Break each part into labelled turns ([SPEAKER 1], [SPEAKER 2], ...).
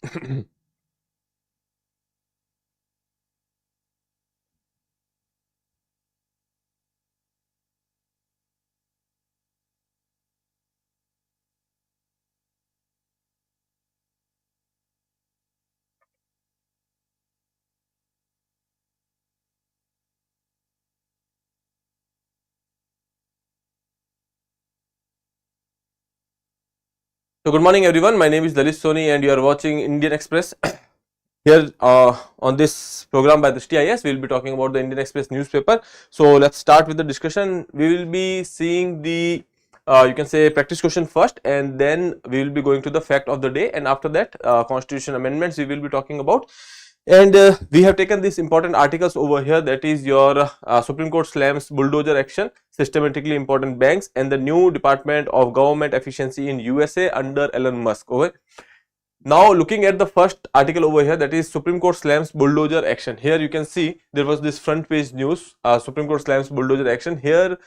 [SPEAKER 1] So good morning everyone, my name is Lalit Soni and you are watching Indian Express. Here on this program by Drishti IAS, we will be talking about the Indian Express newspaper. So let's start with the discussion. We will be seeing the you can say practice question first, and then we will be going to the fact of the day, and after that constitution amendments we will be talking about. And we have taken these important articles over here, that is your Supreme Court slams bulldozer action, systematically important banks, and the new Department of Government Efficiency in USA under Elon Musk. Okay. Now looking at the first article over here, that is Supreme Court slams bulldozer action. Here you can see there was this front page news, Supreme Court slams bulldozer action. Here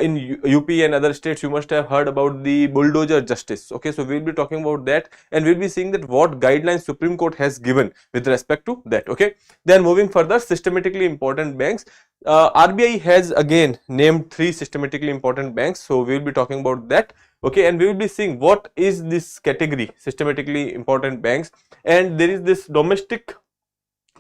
[SPEAKER 1] in UP and other states you must have heard about the bulldozer justice. Okay, so we will be talking about that, and we will be seeing that what guidelines Supreme Court has given with respect to that. Okay, then moving further, systematically important banks. RBI has again named 3 systematically important banks, so we will be talking about that. Okay, and we will be seeing what is this category, systematically important banks, and there is this domestic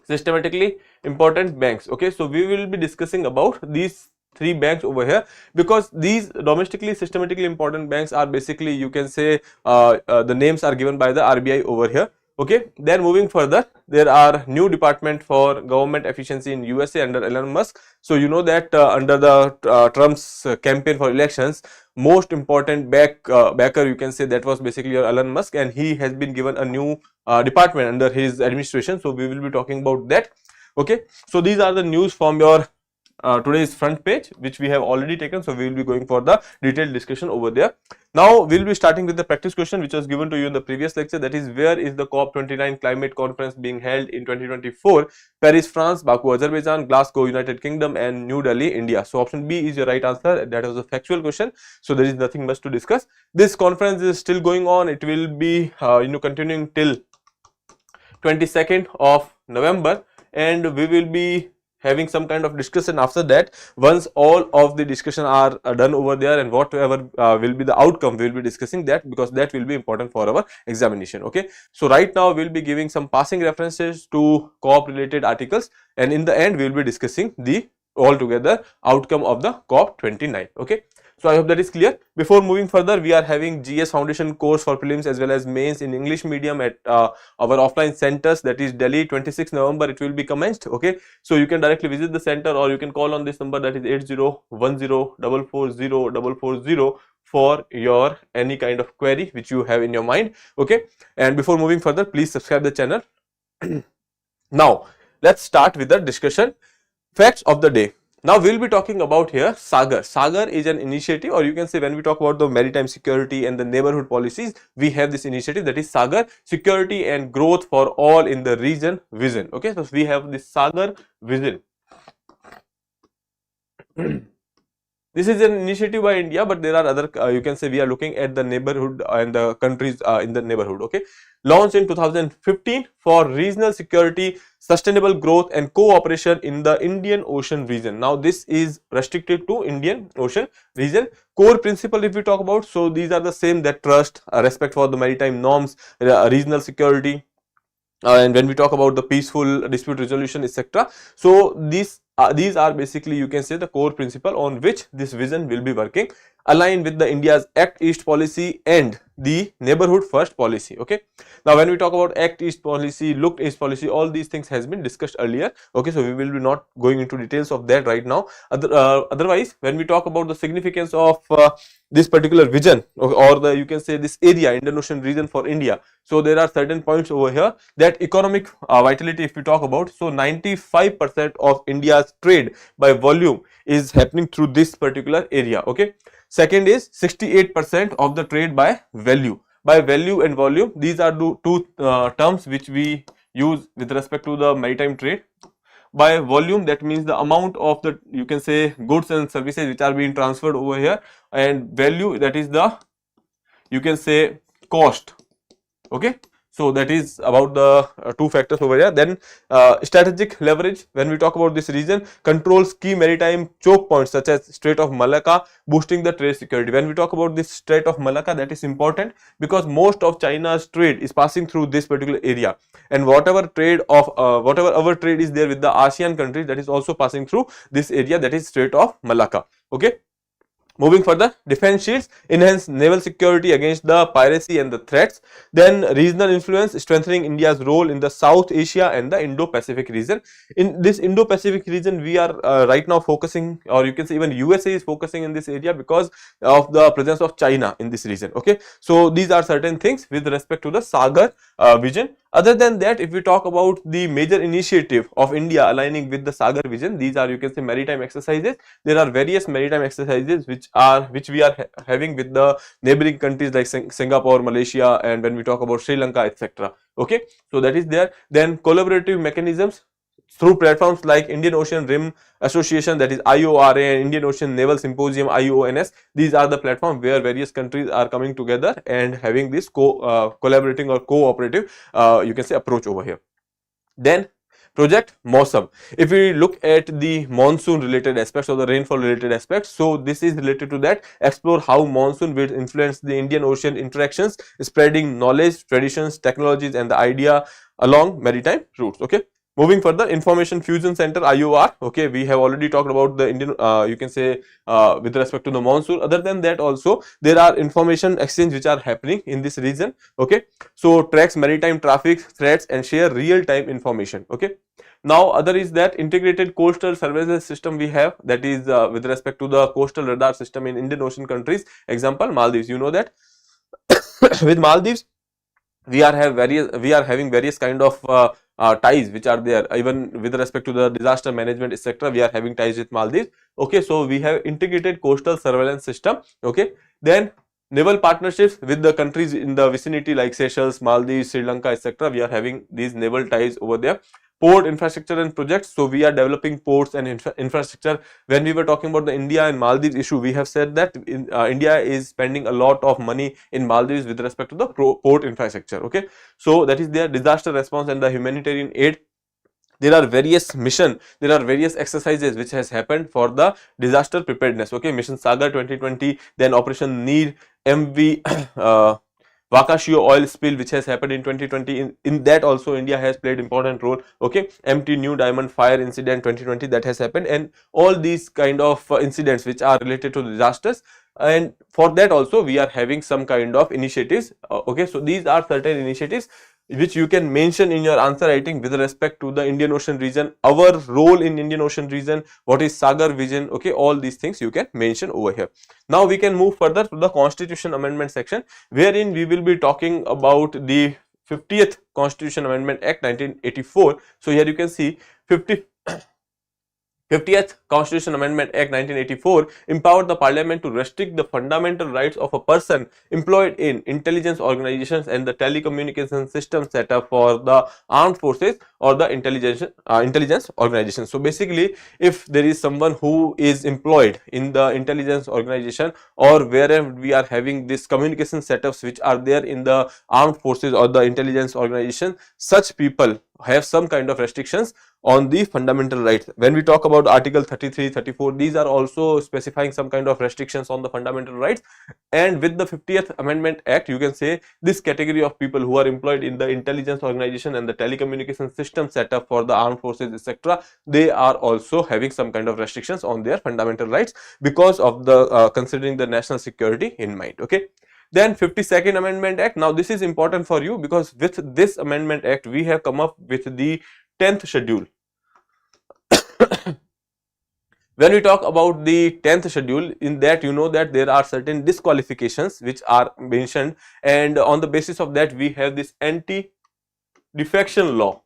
[SPEAKER 1] systematically important banks. Okay, so we will be discussing about these 3 banks over here, because these domestically systematically important banks are basically, you can say, the names are given by the RBI over here. Okay, then moving further, there are new Department for Government Efficiency in USA under Elon Musk. So you know that under the Trump's campaign for elections, most important backer, you can say, that was basically Elon Musk, and he has been given a new department under his administration. So we will be talking about that. Okay, so these are the news from your today's front page, which we have already taken. So we will be going for the detailed discussion over there. Now we will be starting with the practice question which was given to you in the previous lecture, that is, where is the COP29 climate conference being held in 2024? Paris, France; Baku, Azerbaijan; Glasgow, United Kingdom; and New Delhi, India. So option B is your right answer. That was a factual question, so there is nothing much to discuss. This conference is still going on. It will be continuing till 22nd of November, and we will be having some kind of discussion after that. Once all of the discussion are done over there, and whatever will be the outcome, we will be discussing that, because that will be important for our examination. Okay, so right now we will be giving some passing references to COP related articles, and in the end we will be discussing the altogether outcome of the COP29. Okay, so I hope that is clear. Before moving further, we are having GS Foundation course for prelims as well as mains in English medium at our offline centers, that is Delhi. 26 November it will be commenced. Okay, so you can directly visit the center, or you can call on this number, that is 8010440440 for your any kind of query which you have in your mind. Okay, and before moving further, please subscribe the channel. Now let's start with the discussion. Facts of the day. Now we will be talking about here Sagar. Sagar is an initiative, or you can say, when we talk about the maritime security and the neighborhood policies, we have this initiative, that is Sagar, security and growth for all in the region vision. Okay, so we have this Sagar vision. This is an initiative by India, but there are other, you can say, we are looking at the neighborhood and the countries in the neighborhood. Okay, launched in 2015 for regional security, sustainable growth and cooperation in the Indian Ocean region. Now this is restricted to Indian Ocean region. Core principle, if we talk about, so these are the same, that trust, respect for the maritime norms, regional security, and when we talk about the peaceful dispute resolution, etc. So these are basically, you can say, the core principle on which this vision will be working, aligned with the India's Act East policy and the neighborhood first policy. Okay, now when we talk about Act East policy, Look East policy, all these things has been discussed earlier. Okay, so we will be not going into details of that right now. Otherwise, when we talk about the significance of this particular vision, or the, you can say, this area, Indian Ocean region for India, so there are certain points over here, that economic vitality, if we talk about, so 95% of India's trade by volume is happening through this particular area. Okay, second is 68% of the trade by value. By value and volume, these are two terms which we use with respect to the maritime trade. By volume, that means the amount of the, you can say, goods and services which are being transferred over here, and value, that is the, you can say, cost. Okay, So that is about the two factors over here. Then strategic leverage, when we talk about this region, controls key maritime choke points such as Strait of Malacca, boosting the trade security. When we talk about this Strait of Malacca, that is important because most of China's trade is passing through this particular area, and whatever our trade is there with the ASEAN countries, that is also passing through this area, that is Strait of Malacca. Okay. Moving further, defense shields enhance naval security against the piracy and the threats. Then regional influence, strengthening India's role in the South Asia and the Indo-Pacific region. In this Indo-Pacific region, we are right now focusing, or you can say even USA is focusing in this area because of the presence of China in this region. Okay, so these are certain things with respect to the Sagar vision. Other than that, if we talk about the major initiative of India aligning with the Sagar vision, these are, you can say, maritime exercises. There are various maritime exercises which we are having with the neighboring countries like Singapore, Malaysia, and when we talk about Sri Lanka, etc. Okay, so that is there. Then collaborative mechanisms through platforms like Indian Ocean Rim Association, that is IORA, and Indian Ocean Naval Symposium, IONS. These are the platforms where various countries are coming together and having this collaborating or cooperative you can say approach over here. Then Project Mausam. If we look at the monsoon related aspects or the rainfall related aspects, so this is related to that. Explore how monsoon will influence the Indian Ocean interactions, spreading knowledge, traditions, technologies, and the idea along maritime routes. Okay. Moving further, Information Fusion Center, IOR. Okay, we have already talked about the Indian, you can say, with respect to the monsoon. Other than that, also there are information exchange which are happening in this region. Okay, so tracks maritime traffic, threats, and share real-time information. Okay. Now, other is that integrated coastal surveillance system we have, that is with respect to the coastal radar system in Indian Ocean countries. Example, Maldives. You know that with Maldives we are having various kind of ties which are there, even with respect to the disaster management, etc. We are having ties with Maldives. Okay, so we have integrated coastal surveillance system. Okay, then naval partnerships with the countries in the vicinity like Seychelles, Maldives, Sri Lanka, etc. We are having these naval ties over there. Port infrastructure and projects, so we are developing ports and infrastructure. When we were talking about the India and Maldives issue, we have said that India is spending a lot of money in Maldives with respect to the port infrastructure. Okay, so that is their disaster response and the humanitarian aid. There are various mission, there are various exercises which has happened for the disaster preparedness. Okay, Mission Sagar 2020, then Operation Need, MV Wakashio oil spill which has happened in 2020, in that also India has played important role. Okay, MT New Diamond fire incident 2020 that has happened, and all these kind of incidents which are related to disasters, and for that also we are having some kind of initiatives. Okay, so these are certain initiatives which you can mention in your answer writing with respect to the Indian Ocean region, our role in Indian Ocean region, what is Sagar vision. Okay, all these things you can mention over here. Now we can move further to the Constitution Amendment section, wherein we will be talking about the 50th Constitution Amendment Act 1984. So here you can see 50th Constitution Amendment Act 1984 empowered the Parliament to restrict the fundamental rights of a person employed in intelligence organizations and the telecommunication system set up for the armed forces or the intelligence organization. So basically, if there is someone who is employed in the intelligence organization or wherever we are having this communication setups which are there in the armed forces or the intelligence organization, such people have some kind of restrictions on the fundamental rights. When we talk about Article 33, 34, these are also specifying some kind of restrictions on the fundamental rights. And with the 50th Amendment Act, you can say this category of people who are employed in the intelligence organization and the telecommunication system set up for the armed forces, etc., they are also having some kind of restrictions on their fundamental rights because of the considering the national security in mind. Okay. Then 52nd Amendment Act. Now this is important for you because with this Amendment Act we have come up with the 10th schedule. When we talk about the 10th schedule, in that you know that there are certain disqualifications which are mentioned, and on the basis of that we have this anti-defection law.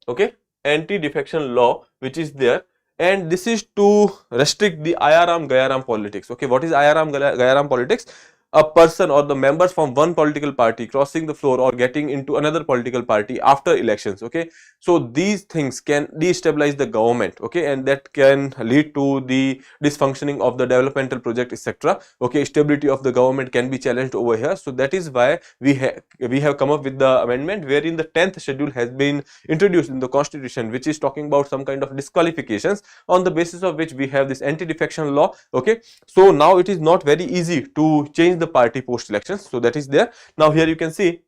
[SPEAKER 1] Okay, anti-defection law which is there, and this is to restrict the Ayaram Gayaram politics. Okay, what is Ayaram Gayaram politics? a person or the members from one political party crossing the floor or getting into another political party after elections. Okay, so these things can destabilize the government, okay, and that can lead to the dysfunctioning of the developmental project, etc. Okay, stability of the government can be challenged over here. So that is why we have come up with the amendment wherein the 10th schedule has been introduced in the constitution, which is talking about some kind of disqualifications, on the basis of which we have this anti-defection law. Okay, so now it is not very easy to change the party post elections. So that is there. Now here you can see,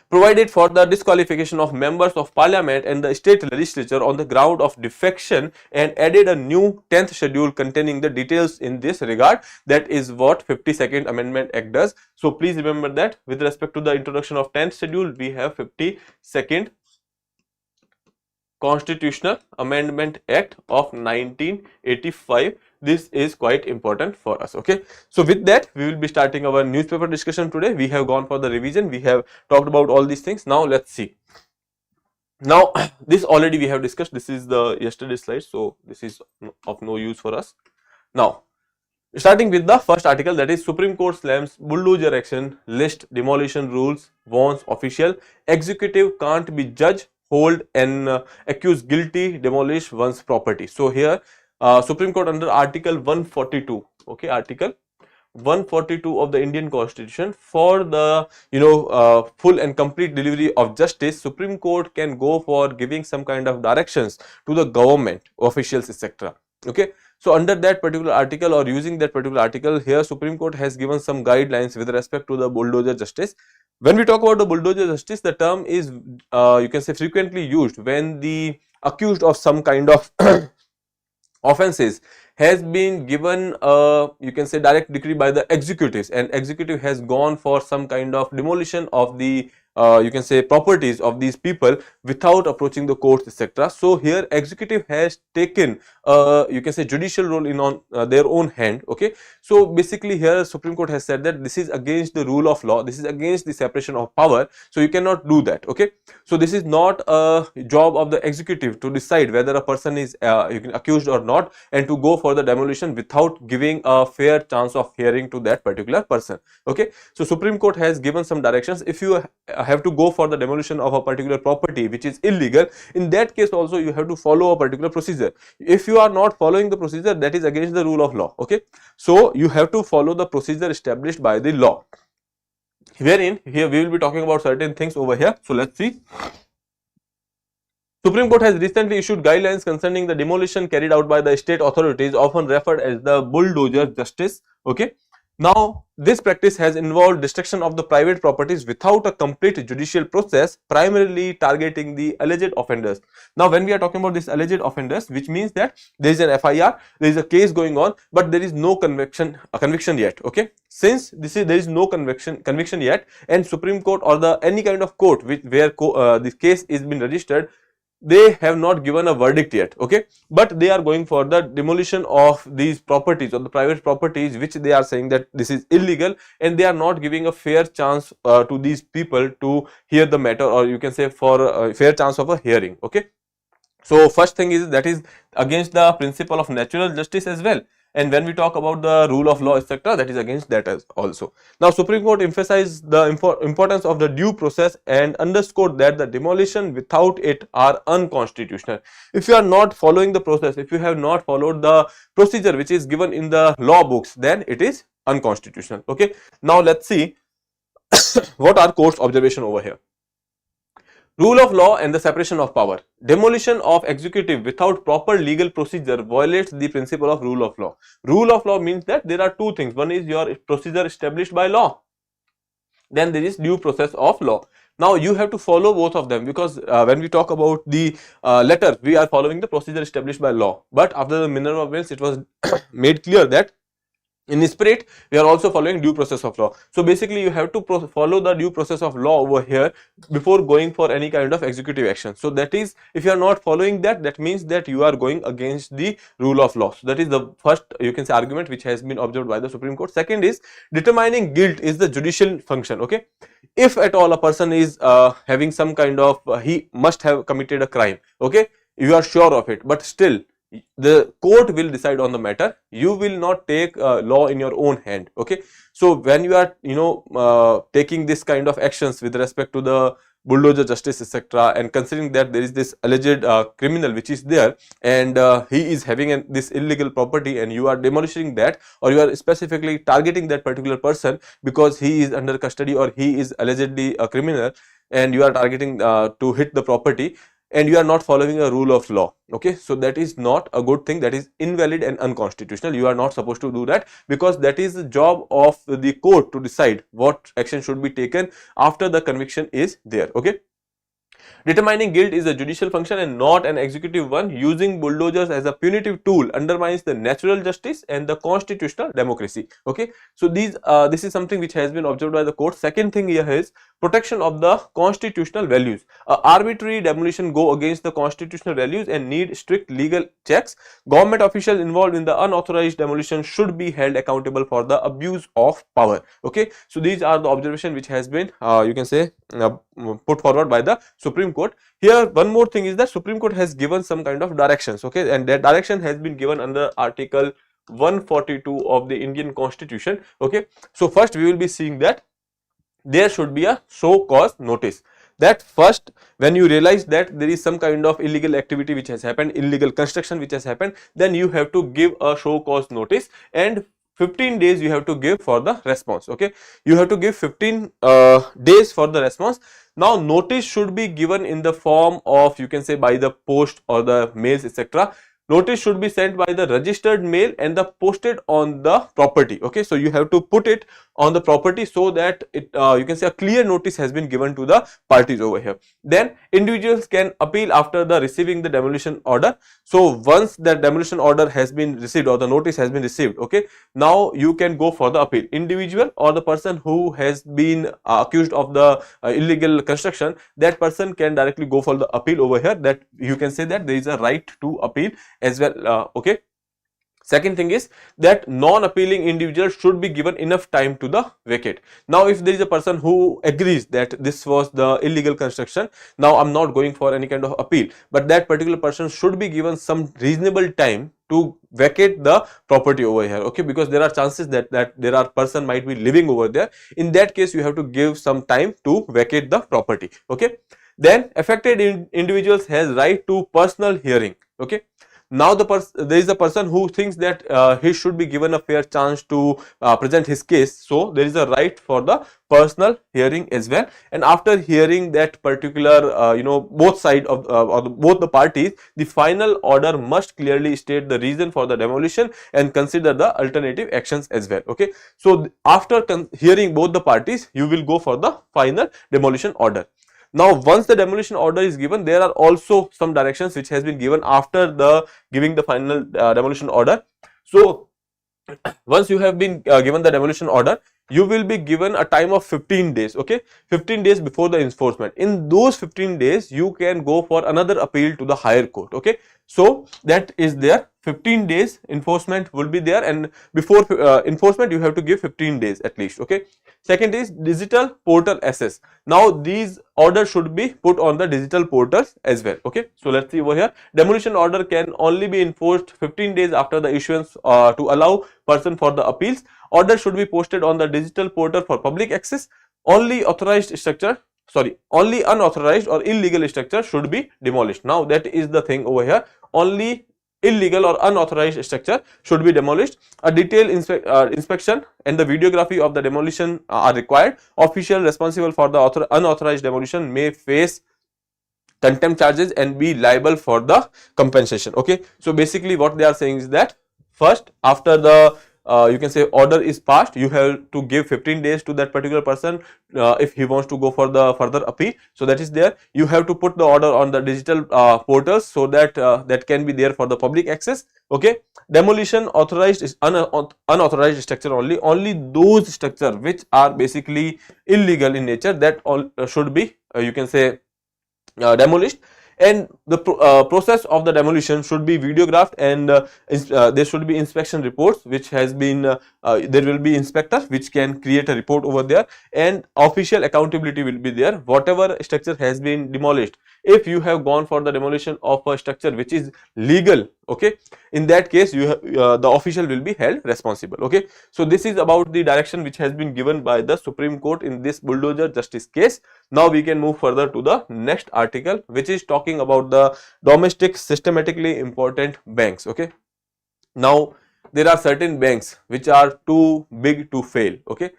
[SPEAKER 1] provided for the disqualification of members of parliament and the state legislature on the ground of defection, and added a new 10th schedule containing the details in this regard. That is what 52nd Amendment Act does. So please remember that with respect to the introduction of 10th schedule, we have 52nd Constitutional Amendment Act of 1985. This is quite important for us. Okay, so with that we will be starting our newspaper discussion today. We have gone for the revision, we have talked about all these things. Now let's see. Now this already we have discussed, this is the yesterday's slide, so this is of no use for us. Now starting with the first article, that is Supreme Court slams bulldozer action, list demolition rules, warns official, executive can't be judge, hold and accused guilty, demolish one's property. So here Supreme Court under Article 142, okay, Article 142 of the Indian Constitution, for the full and complete delivery of justice, Supreme Court can go for giving some kind of directions to the government officials, etc. Okay, so under that particular article, or using that particular article, here Supreme Court has given some guidelines with respect to the bulldozer justice. When we talk about the bulldozer justice, the term is you can say frequently used when the accused of some kind of offenses has been given you can say direct decree by the executives, and executive has gone for some kind of demolition of the you can say properties of these people without approaching the courts, etc. So here executive has taken you can say judicial role in on their own hand. Okay, so basically here Supreme Court has said that this is against the rule of law, this is against the separation of power, so you cannot do that. Okay, so this is not a job of the executive to decide whether a person is accused or not, and to go for the demolition without giving a fair chance of hearing to that particular person. Okay, so Supreme Court has given some directions. If you have to go for the demolition of a particular property which is illegal, in that case also you have to follow a particular procedure. If you are not following the procedure, that is against the rule of law. Okay, so you have to follow the procedure established by the law, wherein here we will be talking about certain things over here. So let's see. Supreme Court has recently issued guidelines concerning the demolition carried out by the state authorities, often referred as the bulldozer justice. Okay, now this practice has involved destruction of the private properties without a complete judicial process, primarily targeting the alleged offenders. Now when we are talking about this alleged offenders, which means that there is an FIR, there is a case going on, but there is no conviction yet. Okay, since there is no conviction yet, and Supreme Court or the any kind of court where this case is been registered, they have not given a verdict yet. Okay, but they are going for the demolition of these properties or the private properties which they are saying that this is illegal, and they are not giving a fair chance to these people to hear the matter, or you can say for a fair chance of a hearing. Okay, so first thing is that is against the principle of natural justice as well, and when we talk about the rule of law, etc., that is against that as also. Now Supreme Court emphasized the importance of the due process and underscored that the demolition without it are unconstitutional. If you are not following the process, if you have not followed the procedure which is given in the law books, then it is unconstitutional. Okay, now let's see what are court's observation over here. Rule of law and the separation of power. Demolition of executive without proper legal procedure violates the principle of rule of law. Rule of law means that there are two things. One is your procedure established by law. Then there is due process of law. Now you have to follow both of them, because when we talk about the letter, we are following the procedure established by law. But after the Minerva Mills, it was made clear that in spirit we are also following due process of law. So basically you have to follow the due process of law over here before going for any kind of executive action. So that is, if you are not following that, that means that you are going against the rule of law. So that is the first, you can say, argument which has been observed by the Supreme Court. Second is, determining guilt is the judicial function. Okay, if at all a person is having some kind of he must have committed a crime, okay, you are sure of it, but still the court will decide on the matter. You will not take law in your own hand. Okay, so when you are taking this kind of actions with respect to the bulldozer justice, etc., and considering that there is this alleged criminal which is there, and he is having this illegal property, and you are demolishing that, or you are specifically targeting that particular person because he is under custody or he is allegedly a criminal, and you are targeting to hit the property, and you are not following a rule of law. Okay, so that is not a good thing. That is invalid and unconstitutional. You are not supposed to do that, because that is the job of the court to decide what action should be taken after the conviction is there. Okay, determining guilt is a judicial function and not an executive one. Using bulldozers as a punitive tool undermines the natural justice and the constitutional democracy. Okay, so this is something which has been observed by the court. Second thing here is protection of the constitutional values. Arbitrary demolition go against the constitutional values and need strict legal checks. Government officials involved in the unauthorized demolition should be held accountable for the abuse of power. Okay, so these are the observation which has been you can say put forward by the Supreme Court. Here one more thing is that Supreme Court has given some kind of directions. Okay, and that direction has been given under Article 142 of the Indian Constitution. Okay, so first we will be seeing that there should be a show cause notice. That first, when you realize that there is some kind of illegal activity which has happened, illegal construction which has happened, then you have to give a show cause notice, and 15 days you have to give for the response. Okay, you have to give 15 days for the response. Now notice should be given in the form of, you can say, by the post or the mails, etc. Notice should be sent by the registered mail and the posted on the property. Okay, so you have to put it on the property so that it you can say a clear notice has been given to the parties over here. Then individuals can appeal after the receiving the demolition order. So once the demolition order has been received or the notice has been received, okay, now you can go for the appeal. Individual or the person who has been accused of the illegal construction, that person can directly go for the appeal over here. That you can say that there is a right to appeal as well. Okay, second thing is that non-appealing individual should be given enough time to the vacate. Now if there is a person who agrees that this was the illegal construction, now I'm not going for any kind of appeal, but that particular person should be given some reasonable time to vacate the property over here. Okay, because there are chances that there are person might be living over there. In that case, you have to give some time to vacate the property. Okay, then affected individuals has right to personal hearing. Okay, now there is a person who thinks that he should be given a fair chance to present his case, so there is a right for the personal hearing as well. And after hearing that particular both side of both the parties, the final order must clearly state the reason for the demolition and consider the alternative actions as well. Okay, so after hearing both the parties, you will go for the final demolition order. Now once the demolition order is given, there are also some directions which has been given after the giving the final demolition order. So once you have been given the demolition order, you will be given a time of 15 days. Okay, 15 days before the enforcement. In those 15 days, you can go for another appeal to the higher court. Okay, so that is there. 15 days enforcement will be there, and before enforcement you have to give 15 days at least. Okay, second is digital portal access. Now these orders should be put on the digital portals as well. Okay, so let's see over here. Demolition order can only be enforced 15 days after the issuance to allow person for the appeals. Order should be posted on the digital portal for public access. Only unauthorized or illegal structure should be demolished. Now that is the thing over here. Only illegal or unauthorized structure should be demolished. A detailed inspection and the videography of the demolition are required. Official responsible for the unauthorized demolition may face contempt charges and be liable for the compensation. Okay, so basically what they are saying is that first, after the you can say order is passed, you have to give 15 days to that particular person if he wants to go for the further appeal. So that is there. You have to put the order on the digital portals so that that can be there for the public access. Okay, demolition authorized is unauthorized structure only those structure which are basically illegal in nature, that all should be you can say demolished. and the process of the demolition should be videographed, and there should be inspection reports which has been there will be inspector which can create a report over there, and official accountability will be there. Whatever structure has been demolished, if you have gone for the demolition of a structure which is legal, okay, in that case you have, the official will be held responsible. Okay, so this is about the direction which has been given by the Supreme Court in this bulldozer justice case. Now we can move further to the next article, which is talking about the domestic systematically important banks. Okay, now there are certain banks which are too big to fail. Okay,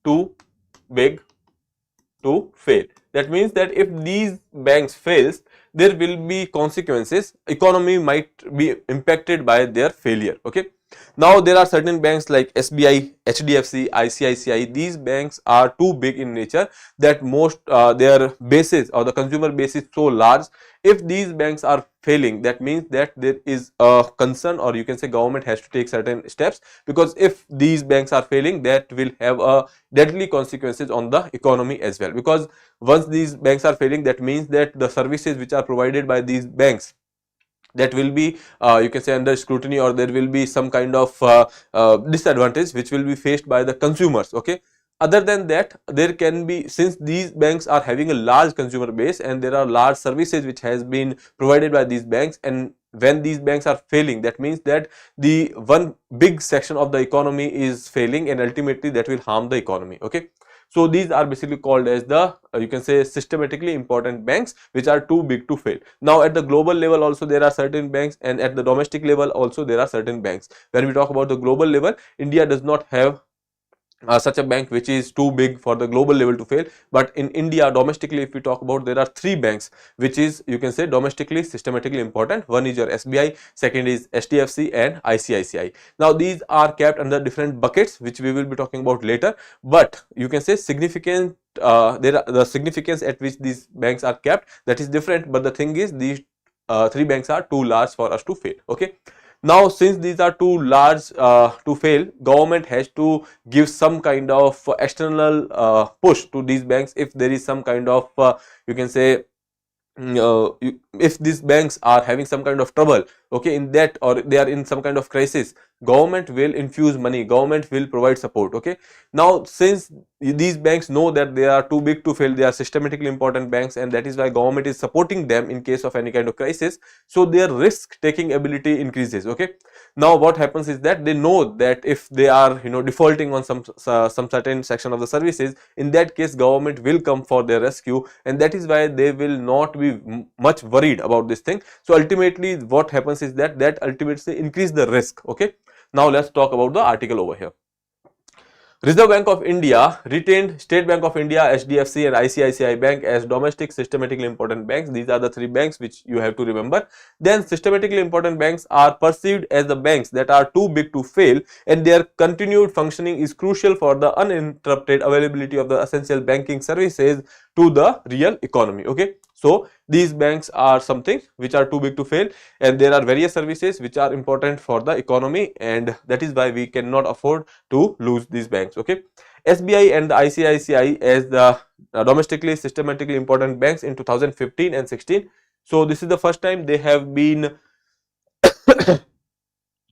[SPEAKER 1] too big to fail. That means that if these banks fails, there will be consequences. Economy might be impacted by their failure. Okay. Now there are certain banks like SBI, HDFC, ICICI. These banks are too big in nature that most their bases or the consumer base is so large. If these banks are failing, that means that there is a concern, or you can say government has to take certain steps, because if these banks are failing, that will have a deadly consequences on the economy as well. Because once these banks are failing, that means that the services which are provided by these banks, that will be you can say under scrutiny, or there will be some kind of disadvantage which will be faced by the consumers. Okay, other than that, there can be, since these banks are having a large consumer base and there are large services which has been provided by these banks, and when these banks are failing, that means that the one big section of the economy is failing, and ultimately that will harm the economy. Okay, so these are basically called as the you can say systematically important banks which are too big to fail. Now at the global level also there are certain banks, and at the domestic level also there are certain banks. When we talk about the global level, India does not have such a bank which is too big for the global level to fail. But in India, domestically, if we talk about, there are three banks which is, you can say, domestically systematically important. One is your SBI, second is HDFC, and ICICI. Now these are kept under different buckets which we will be talking about later, but you can say significant there are the significance at which these banks are kept, that is different. But the thing is, these three banks are too large for us to fail. Okay, now since these are too large to fail, government has to give some kind of external push to these banks. If there is some kind of you can say if these banks are having some kind of trouble, okay, in that, or they are in some kind of crisis, government will infuse money, government will provide support. Okay, now since these banks know that they are too big to fail, they are systematically important banks, and that is why government is supporting them in case of any kind of crisis, so their risk taking ability increases. Okay, now what happens is that they know that if they are defaulting on some certain section of the services, in that case government will come for their rescue, and that is why they will not be much worried about this thing. So ultimately what happens is that ultimately increase the risk. Okay, now let's talk about the article over here. Reserve Bank of India retained State Bank of India, HDFC, and ICICI Bank as domestic systematically important banks. These are the three banks which you have to remember. Then systematically important banks are perceived as the banks that are too big to fail, and their continued functioning is crucial for the uninterrupted availability of the essential banking services to the real economy. Okay, so these banks are something which are too big to fail, and there are various services which are important for the economy, and that is why we cannot afford to lose these banks. Okay, SBI and the ICICI as the domestically systematically important banks in 2015 and 16. So this is the first time they have been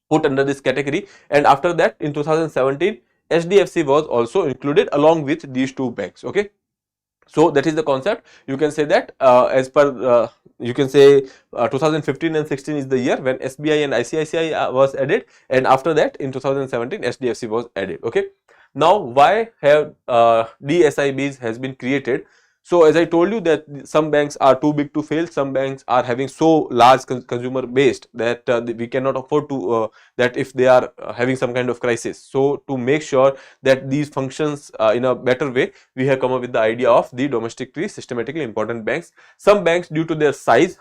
[SPEAKER 1] put under this category, and after that in 2017 HDFC was also included along with these two banks. Okay, so that is the concept. You can say that as per you can say 2015 and 16 is the year when SBI and ICICI was added, and after that in 2017 HDFC was added. Okay, now why have DSIBs has been created? So as I told you that some banks are too big to fail, some banks are having so large consumer base that we cannot afford to that if they are having some kind of crisis. So to make sure that these functions in a better way, we have come up with the idea of the domestically systematically important banks. Some banks, due to their size,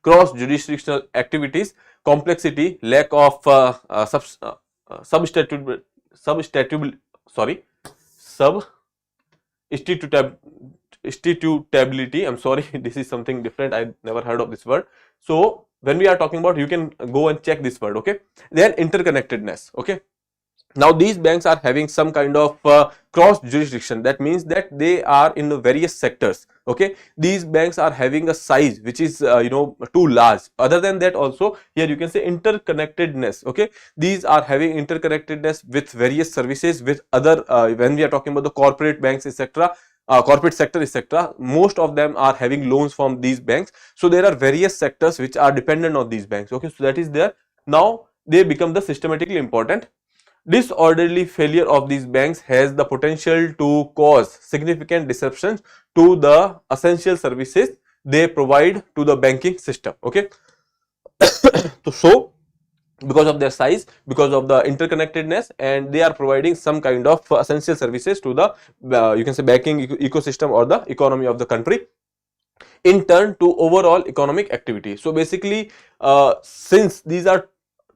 [SPEAKER 1] cross jurisdictional activities, complexity, lack of institutability. I'm sorry, this is something different, I never heard of this word. So when we are talking about, you can go and check this word. Okay, then interconnectedness. Okay, Now these banks are having some kind of cross jurisdiction. That means that they are in the various sectors. Okay, these banks are having a size which is too large. Other than that, also here you can say interconnectedness. Okay, these are having interconnectedness with various services, with other when we are talking about the corporate banks, etc., corporate sector, etc., most of them are having loans from these banks. So there are various sectors which are dependent on these banks. Okay, so that is there. Now they become the systematically important. Disorderly failure of these banks has the potential to cause significant disruptions to the essential services they provide to the banking system. Okay, so because of their size, because of the interconnectedness, and they are providing some kind of essential services to the you can say banking ecosystem or the economy of the country, in turn to overall economic activity. So basically, since these are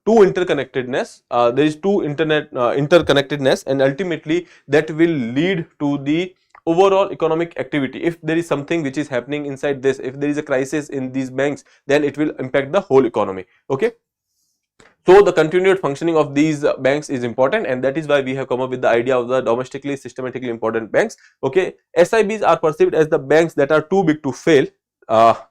[SPEAKER 1] two interconnectedness, there is two interconnectedness, and ultimately that will lead to the overall economic activity. If there is something which is happening inside this, if there is a crisis in these banks, then it will impact the whole economy. Okay, so the continued functioning of these banks is important, and that is why we have come up with the idea of the domestically systematically important banks. Okay, SIBs are perceived as the banks that are too big to fail.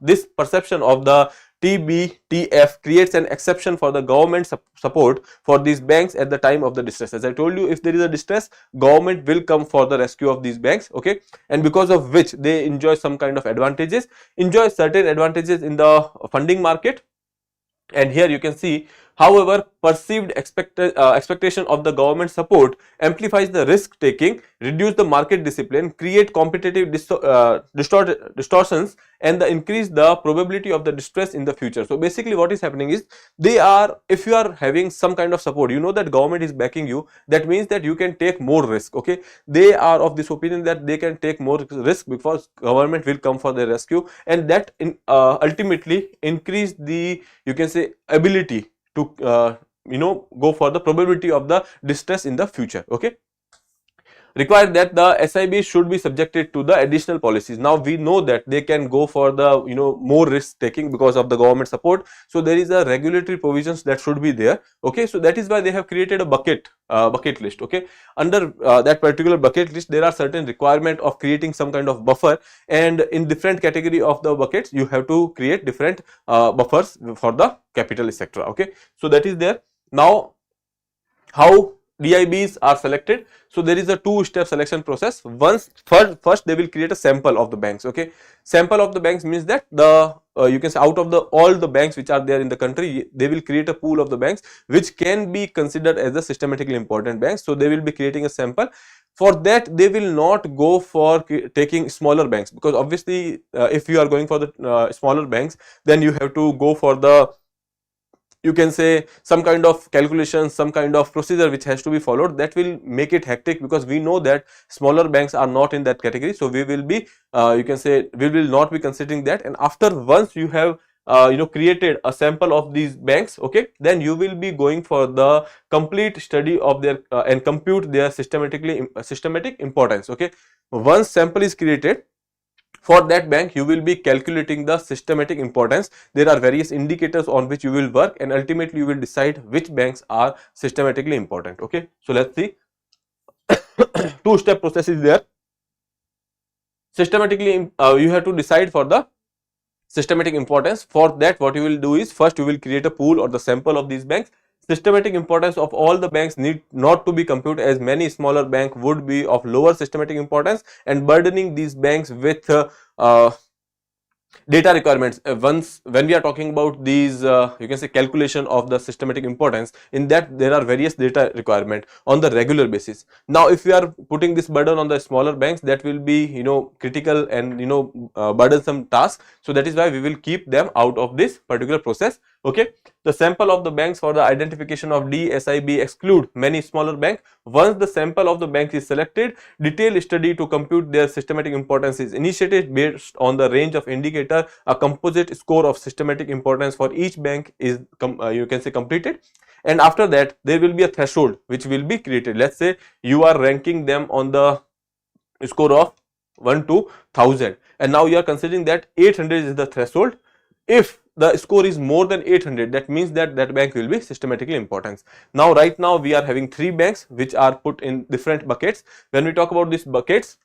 [SPEAKER 1] This perception of the TBTF creates an exception for the government support for these banks at the time of the distress. As I told you, if there is a distress, government will come for the rescue of these banks. Okay, and because of which they enjoy some kind of advantages, enjoy certain advantages in the funding market. And here you can see, however, perceived expectation of the government support amplifies the risk taking, reduce the market discipline, create competitive distortions, and increase the probability of the distress in the future. So basically what is happening is, they are, if you are having some kind of support, you know that government is backing you, that means that you can take more risk. Okay, they are of this opinion that they can take more risk because government will come for their rescue, and that ultimately increase the, you can say, ability to go for the probability of the distress in the future. Okay, require that the SIB should be subjected to the additional policies. Now we know that they can go for the more risk taking because of the government support. So there is a regulatory provisions that should be there. Okay, so that is why they have created a bucket list. Okay, under that particular bucket list, there are certain requirement of creating some kind of buffer, and in different category of the buckets you have to create different buffers for the capital, etc. Okay, so that is there. Now how DIBs are selected? So there is a two-step selection process. First they will create a sample of the banks. Okay, sample of the banks means that the you can say out of the all the banks which are there in the country, they will create a pool of the banks which can be considered as the systematically important banks. So they will be creating a sample. For that, they will not go for taking smaller banks, because obviously if you are going for the smaller banks, then you have to go for the, you can say, some kind of calculation, some kind of procedure which has to be followed. That will make it hectic, because we know that smaller banks are not in that category. So we will be you can say, we will not be considering that. And after, once you have created a sample of these banks, okay, then you will be going for the complete study of their and compute their systematic importance. Okay, once sample is created, for that bank you will be calculating the systematic importance. There are various indicators on which you will work, and ultimately you will decide which banks are systematically important. Okay, so let's see. Two-step process is there. Systematically you have to decide for the systematic importance. For that, what you will do is, first you will create a pool or the sample of these banks. Systematic importance of all the banks need not to be computed, as many smaller bank would be of lower systematic importance and burdening these banks with data requirements. Once when we are talking about these you can say calculation of the systematic importance, in that there are various data requirement on the regular basis. Now if we are putting this burden on the smaller banks, that will be critical and burdensome task. So that is why we will keep them out of this particular process. Okay, the sample of the banks for the identification of DSIB exclude many smaller banks. Once the sample of the banks is selected, detailed study to compute their systematic importance is initiated. Based on the range of indicator, a composite score of systematic importance for each bank is you can say completed. And after that, there will be a threshold which will be created. Let's say you are ranking them on the score of 1 to 1000, and now you are considering that 800 is the threshold. If the score is more than 800, that means that that bank will be systematically important. Now right now we are having 3 banks which are put in different buckets. When we talk about these buckets,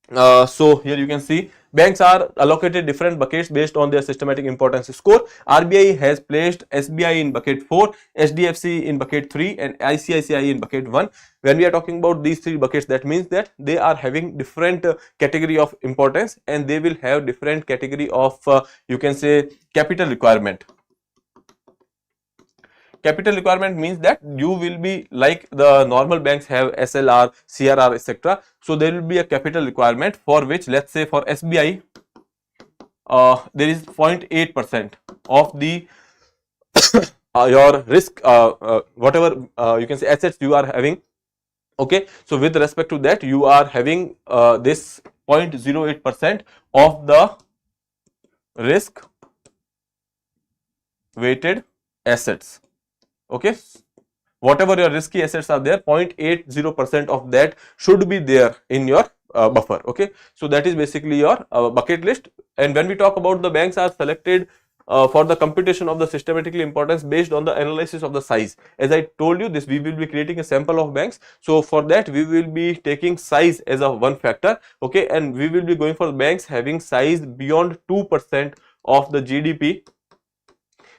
[SPEAKER 1] so here you can see banks are allocated different buckets based on their systematic importance score. RBI has placed SBI in bucket 4, HDFC in bucket 3 and ICICI in bucket 1. When we are talking about these 3 buckets, that means that they are having different category of importance, and they will have different category of you can say capital requirement. Capital requirement means that you will be like the normal banks have SLR, CRR, etc. So there will be a capital requirement for which, let's say for SBI, there is 0.8% of the your risk, whatever you can say assets you are having. Okay, so with respect to that, you are having this 0.08% of the risk weighted assets. Okay, whatever your risky assets are there, 0.80% of that should be there in your buffer. Okay, so that is basically your bucket list. And when we talk about the banks are selected for the computation of the systematically importance based on the analysis of the size. As I told you, this we will be creating a sample of banks. So for that we will be taking size as a one factor. Okay, and we will be going for banks having size beyond 2% of the GDP.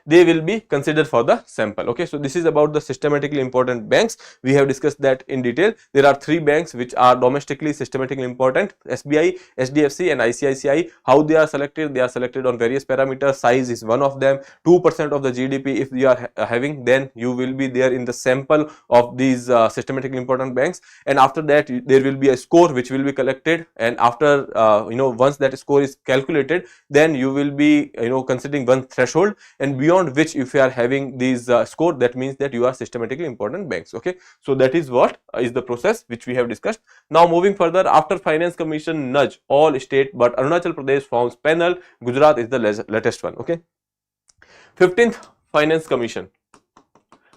[SPEAKER 1] They will be considered for the sample. Okay, so this is about the systematically important banks. We have discussed that in detail. There are 3 banks which are domestically systematically important: SBI, HDFC and ICICI. How they are selected? They are selected on various parameters. Size is one of them. 2% of the GDP if you are having, then you will be there in the sample of these systematically important banks. And after that there will be a score which will be collected, and after once that score is calculated, then you will be considering one threshold, and beyond which if you are having these score, that means that you are systematically important banks. Okay, so that is what is the process which we have discussed. Now moving further, after Finance Commission nudge all state, but Arunachal Pradesh forms panel. Gujarat is the latest one. Okay, 15th Finance Commission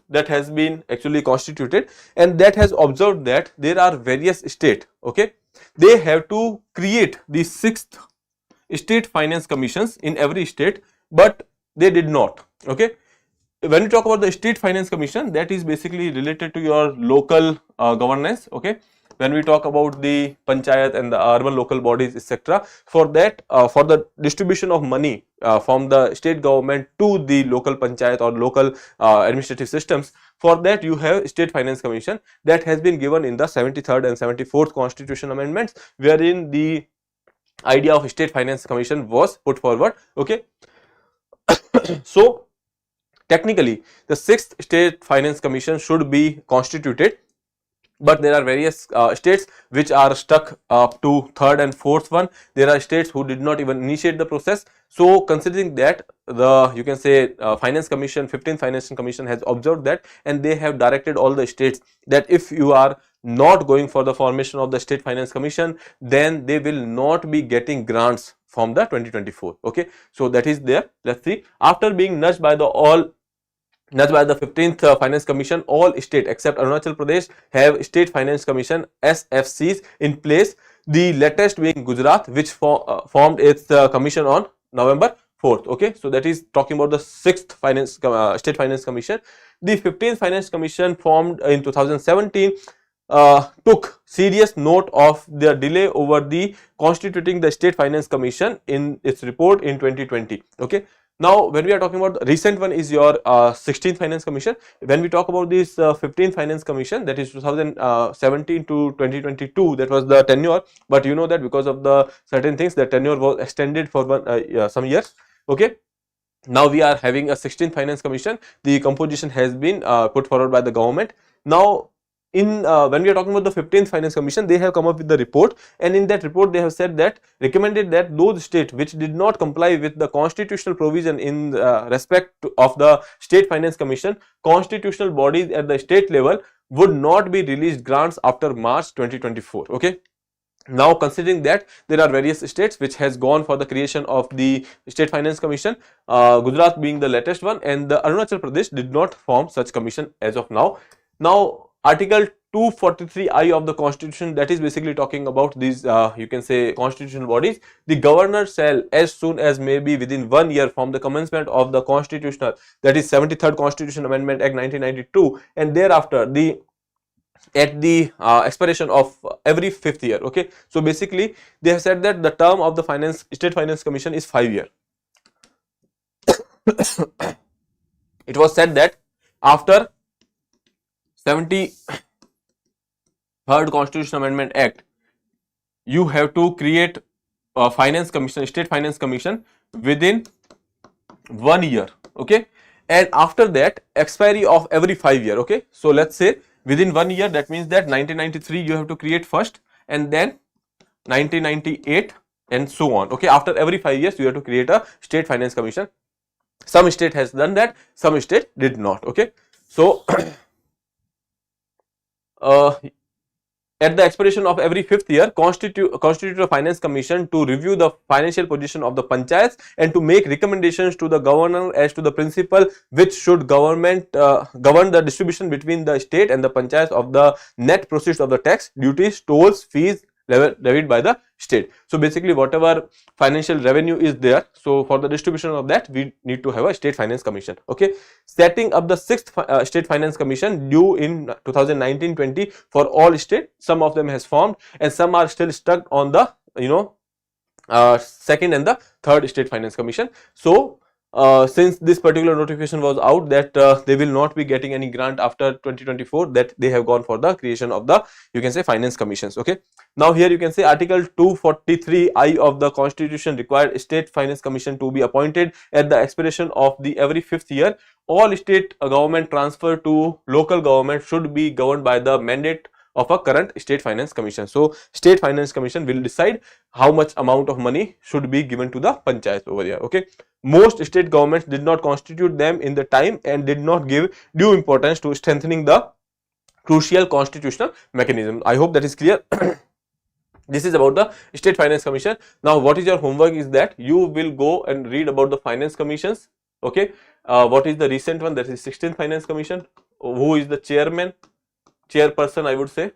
[SPEAKER 1] that has been actually constituted, and that has observed that there are various states. Okay, they have to create the 6th state finance commissions in every state, but they did not. Okay, when you talk about the state finance commission, that is basically related to your local governance. Okay, when we talk about the panchayat and the urban local bodies, etc., for that for the distribution of money from the state government to the local panchayat or local administrative systems, for that you have state finance commission that has been given in the 73rd and 74th constitution amendments, wherein the idea of state finance commission was put forward. Okay, so technically the 6th state finance commission should be constituted, but there are various states which are stuck up to 3rd and 4th one. There are states who did not even initiate the process. So considering that, the you can say finance commission, 15th finance commission has observed that, and they have directed all the states that if you are not going for the formation of the state finance commission, then they will not be getting grants from the 2024. Okay, so that is there. Let's see. After being nudged by the 15th Finance Commission, all state except Arunachal Pradesh have state finance commission SFCs in place. The latest being Gujarat, which formed its commission on November 4th. Okay, so that is talking about the 6th state finance commission. The 15th finance commission formed in 2017 took serious note of the delay over the constituting the state finance commission in its report in 2020. Okay, now when we are talking about the recent one is your 16th finance commission. When we talk about this 15th finance commission, that is 2017 to 2022, that was the tenure, but you know that because of the certain things, the tenure was extended for some years. Okay, now we are having a 16th finance commission. The composition has been put forward by the government. Now in when we are talking about the 15th finance commission, they have come up with the report, and in that report they have said that recommended that those states which did not comply with the constitutional provision in respect of the state finance commission, constitutional bodies at the state level would not be released grants after March 2024. Okay, now considering that there are various states which has gone for the creation of the state finance commission, Gujarat being the latest one, and the Arunachal Pradesh did not form such commission as of now. Now Article 243I of the Constitution, that is basically talking about these you can say constitutional bodies. The governor shall, as soon as may be within 1 year from the commencement of the constitutional, that is 73rd Constitution Amendment Act 1992, and thereafter at the expiration of every 5th year. Okay, so basically they have said that the term of the State Finance Commission is 5 year. It was said that after 73rd Constitutional Amendment Act, you have to create a finance commission, state finance commission, within 1 year. Okay, and after that expiry of every 5 year. Okay, so let's say within 1 year, that means that 1993 you have to create first, and then 1998 and so on. Okay, after every 5 years you have to create a state finance commission. Some state has done that, some state did not. Okay, so at the expiration of every 5th year, constitute a finance commission to review the financial position of the panchayats and to make recommendations to the governor as to the principle which should govern the distribution between the state and the panchayats of the net proceeds of the tax, duties, tolls, fees levied by the state. So basically whatever financial revenue is there, so for the distribution of that we need to have a state finance commission. Okay, setting up the 6th state finance commission due in 2019-20 for all state. Some of them has formed and some are still stuck on the 2nd and the 3rd state finance commission. So since this particular notification was out that they will not be getting any grant after 2024, that they have gone for the creation of the, you can say, finance commissions. Okay, now here you can say Article 243I of the Constitution required state finance commission to be appointed at the expiration of the every 5th year. All state government transfer to local government should be governed by the mandate of a current state finance commission. So state finance commission will decide how much amount of money should be given to the panchayats over here. Okay, most state governments did not constitute them in the time and did not give due importance to strengthening the crucial constitutional mechanism. I hope that is clear. This is about the state finance commission. Now what is your homework is that you will go and read about the finance commissions. Okay, what is the recent one? That is 16th finance commission. Who is the chairperson, I would say.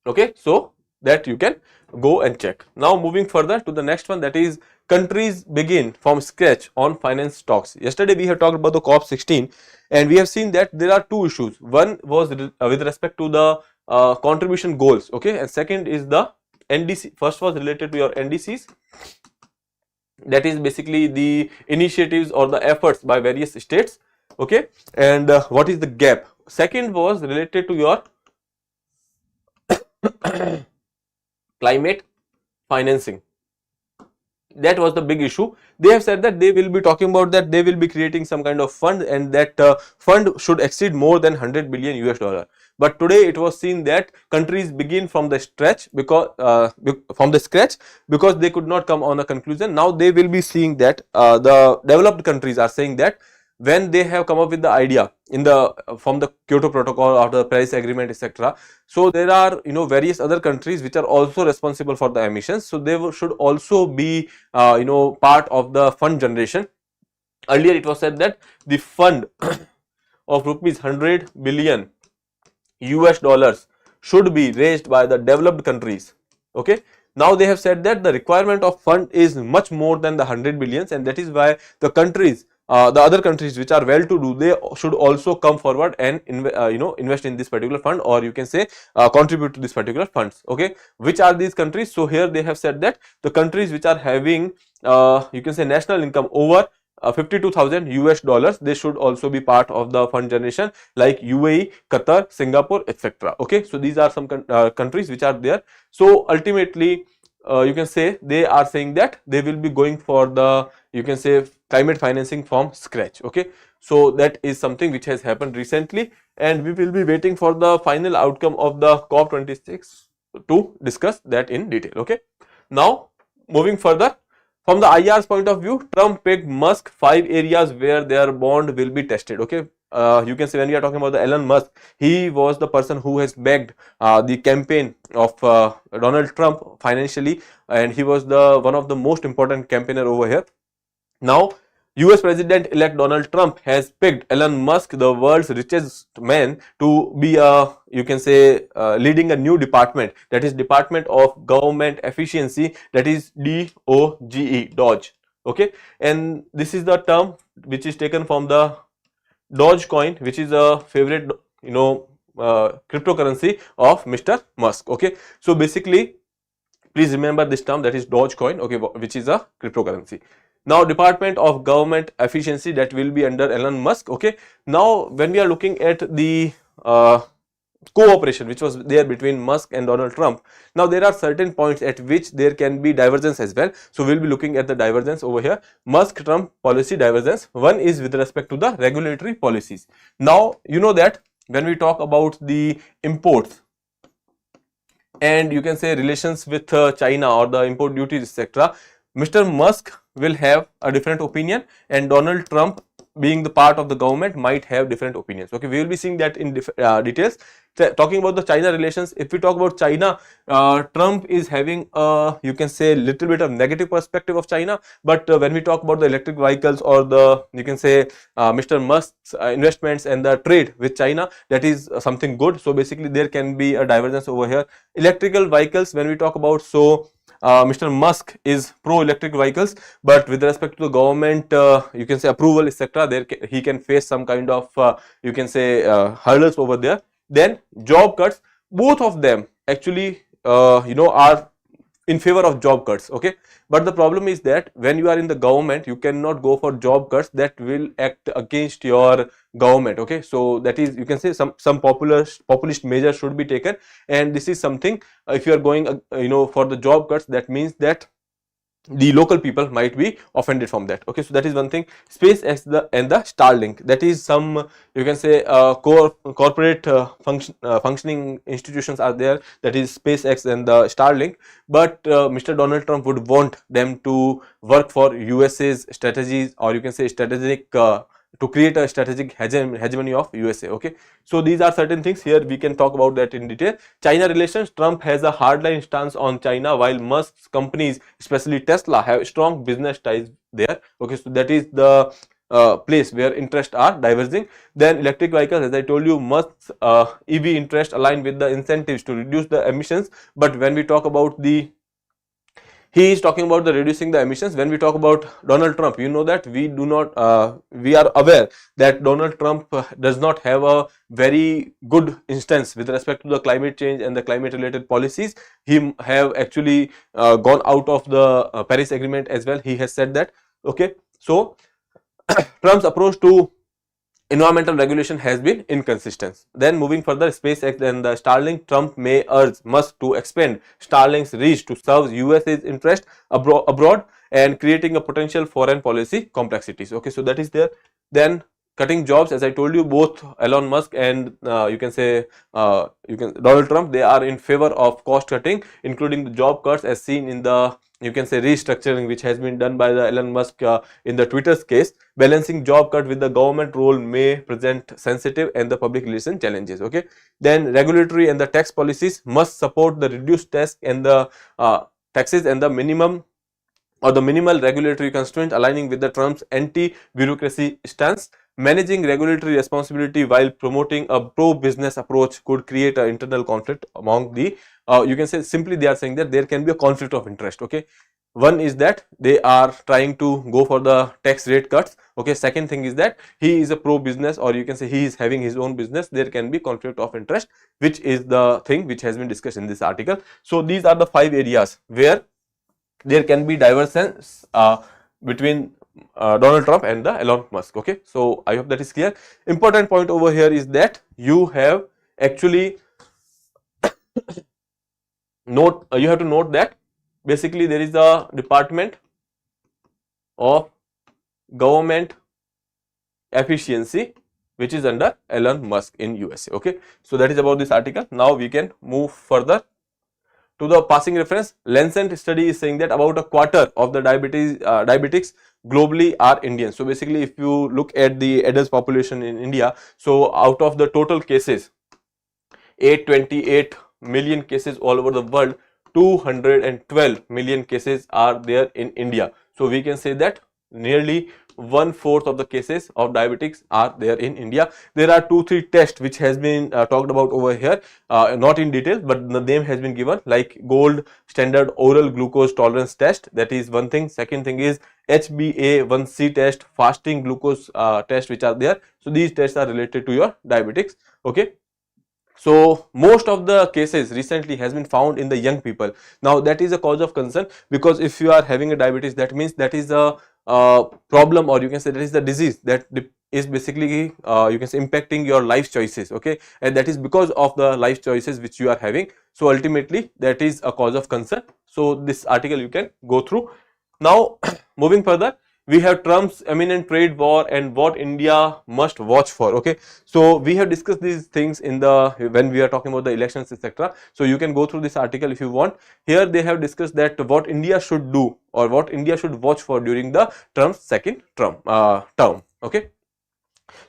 [SPEAKER 1] Okay, so that you can go and check. Now moving further to the next one, that is countries begin from scratch on finance stocks. Yesterday we have talked about the COP16 and we have seen that there are two issues. One was with respect to the contribution goals. Okay, and second is the NDC. First was related to your NDCs, that is basically the initiatives or the efforts by various states. Okay, and what is the gap. Second was related to your climate financing. That was the big issue. They have said that they will be talking about that they will be creating some kind of fund and that fund should exceed more than 100 billion US dollar. But today it was seen that countries begin from the scratch because they could not come on a conclusion. Now they will be seeing that the developed countries are saying that when they have come up with the idea in the from the Kyoto Protocol or the Paris Agreement, etc. So there are various other countries which are also responsible for the emissions. So they should also be part of the fund generation. Earlier it was said that the fund of rupees 100 billion US dollars should be raised by the developed countries. Okay. Now they have said that the requirement of fund is much more than the 100 billions, and that is why the countries, the other countries which are well to do, they should also come forward and invest in this particular fund, or you can say contribute to this particular funds. Okay, which are these countries? So here they have said that the countries which are having you can say national income over 52,000 US dollars, they should also be part of the fund generation, like UAE, Qatar, Singapore, etc. Okay, so these are some countries which are there. So ultimately you can say they are saying that they will be going for the, you can say, climate financing from scratch. Okay, so that is something which has happened recently, and we will be waiting for the final outcome of the COP26 to discuss that in detail. Okay, now moving further, from the IR's point of view, Trump picked Musk 5 areas where their bond will be tested. Okay, you can say when we are talking about the Elon Musk, he was the person who has backed the campaign of Donald Trump financially, and he was the one of the most important campaigner over here. Now US President-elect Donald Trump has picked Elon Musk, the world's richest man, to be you can say leading a new department, that is Department of Government Efficiency, that is DOGE, Dodge. Okay, and this is the term which is taken from the Dogecoin, which is a favorite, cryptocurrency of Mr. Musk. Okay, so basically, please remember this term, that is Dogecoin, okay, which is a cryptocurrency. Now, Department of Government Efficiency, that will be under Elon Musk. Okay, now when we are looking at the cooperation which was there between Musk and Donald Trump, now there are certain points at which there can be divergence as well. So we'll be looking at the divergence over here. Musk Trump policy divergence. One is with respect to the regulatory policies. Now you know that when we talk about the imports and you can say relations with China or the import duties, etc., Mr. Musk will have a different opinion, and Donald Trump, being the part of the government, might have different opinions. Okay, we will be seeing that in details. Talking about the China relations, if we talk about China, Trump is having a, you can say, little bit of negative perspective of China, but when we talk about the electric vehicles or the, you can say, Mr. Musk's investments and the trade with China, that is something good. So basically there can be a divergence over here. Electrical vehicles, when we talk about, so Mr. Musk is pro electric vehicles, but with respect to the government, you can say approval, etc., there he can face some kind of you can say hurdles over there. Then job cuts, both of them actually are in favor of job cuts. Okay, but the problem is that when you are in the government, you cannot go for job cuts that will act against your government. Okay, so that is, you can say, some populist measures should be taken, and this is something, if you are going for the job cuts, that means that the local people might be offended from that. Okay, so that is one thing. SpaceX and the Starlink, that is some, you can say, corporate functioning institutions are there, that is SpaceX and the Starlink, but Mr. Donald Trump would want them to work for USA's strategies, or you can say strategic to create a strategic hegemony of USA. Okay, so these are certain things. Here we can talk about that in detail. China relations, Trump has a hardline stance on China, while Musk's companies, especially Tesla, have strong business ties there. Okay, so that is the place where interests are diverging. Then electric vehicles, as I told you, Musk's EV interest align with the incentives to reduce the emissions, but when we talk about the, he is talking about the reducing the emissions. When we talk about Donald Trump, you know that we do not, we are aware that Donald Trump does not have a very good instance with respect to the climate change and the climate related policies. He have actually gone out of the Paris Agreement as well. He has said that. Okay, so Trump's approach to environmental regulation has been inconsistent. Then moving further, SpaceX and the Starlink, Trump may urge Musk to expand Starlink's reach to serve USA's interest abroad and creating a potential foreign policy complexities. Okay, so that is there. Then cutting jobs, as I told you, both Elon Musk and you can say Donald Trump, they are in favor of cost cutting, including the job cuts as seen in the, you can say, restructuring which has been done by the Elon Musk in the Twitter's case. Balancing job cut with the government role may present sensitive and the public relation challenges. Okay, then regulatory and the tax policies must support the reduced tax and the taxes and the minimum or the minimal regulatory constraint, aligning with the Trump's anti-bureaucracy stance. Managing regulatory responsibility while promoting a pro-business approach could create an internal conflict among the, you can say, simply they are saying that there can be a conflict of interest. Okay, one is that they are trying to go for the tax rate cuts. Okay, second thing is that he is a pro-business, or you can say he is having his own business. There can be conflict of interest, which is the thing which has been discussed in this article. So these are the 5 areas where there can be divergence between Donald Trump and the Elon Musk. Okay, so I hope that is clear. Important point over here is that you have actually you have to note that basically there is a Department of Government Efficiency which is under Elon Musk in USA. Okay, so that is about this article. Now we can move further to the passing reference. Lancet study is saying that about a quarter of the diabetics globally are Indians. So basically, if you look at the adult population in India, so out of the total cases, 828 million cases all over the world, 212 million cases are there in India. So we can say that nearly 1/4 of the cases of diabetics are there in India. There are 2-3 tests which has been talked about over here, not in detail, but the name has been given, like gold standard oral glucose tolerance test. That is one thing. Second thing is HbA1c test, fasting glucose test, which are there. So these tests are related to your diabetics. Okay. So most of the cases recently has been found in the young people. Now that is a cause of concern, because if you are having a diabetes, that means that is a problem, or you can say that is the disease that is basically you can say impacting your life choices. Okay, and that is because of the life choices which you are having. So ultimately that is a cause of concern. So this article you can go through. Now moving further, we have Trump's imminent trade war and what India must watch for. Okay, so we have discussed these things in the when we are talking about the elections, etc. So you can go through this article if you want. Here they have discussed that what India should do or what India should watch for during the Trump's second term. Okay.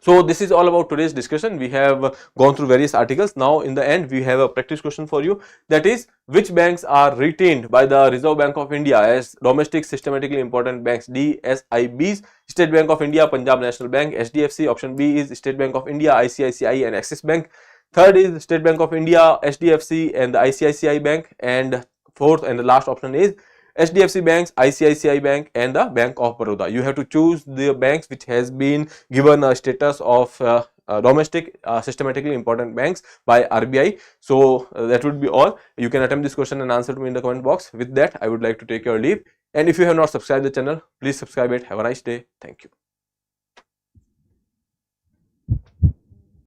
[SPEAKER 1] So this is all about today's discussion. We have gone through various articles. Now in the end we have a practice question for you, that is, which banks are retained by the Reserve Bank of India as domestic systematically important banks? DSIBs, State Bank of India, Punjab National Bank, SDFC. Option B is State Bank of India, ICICI and Axis Bank. Third is State Bank of India, SDFC and the ICICI Bank. And fourth and the last option is SDFC banks, ICICI Bank and the Bank of Baroda. You have to choose the banks which has been given a status of domestic systematically important banks by RBI. So that would be all. You can attempt this question and answer to me in the comment box. With that, I would like to take your leave. And if you have not subscribed the channel, please subscribe it. Have a nice day. Thank you.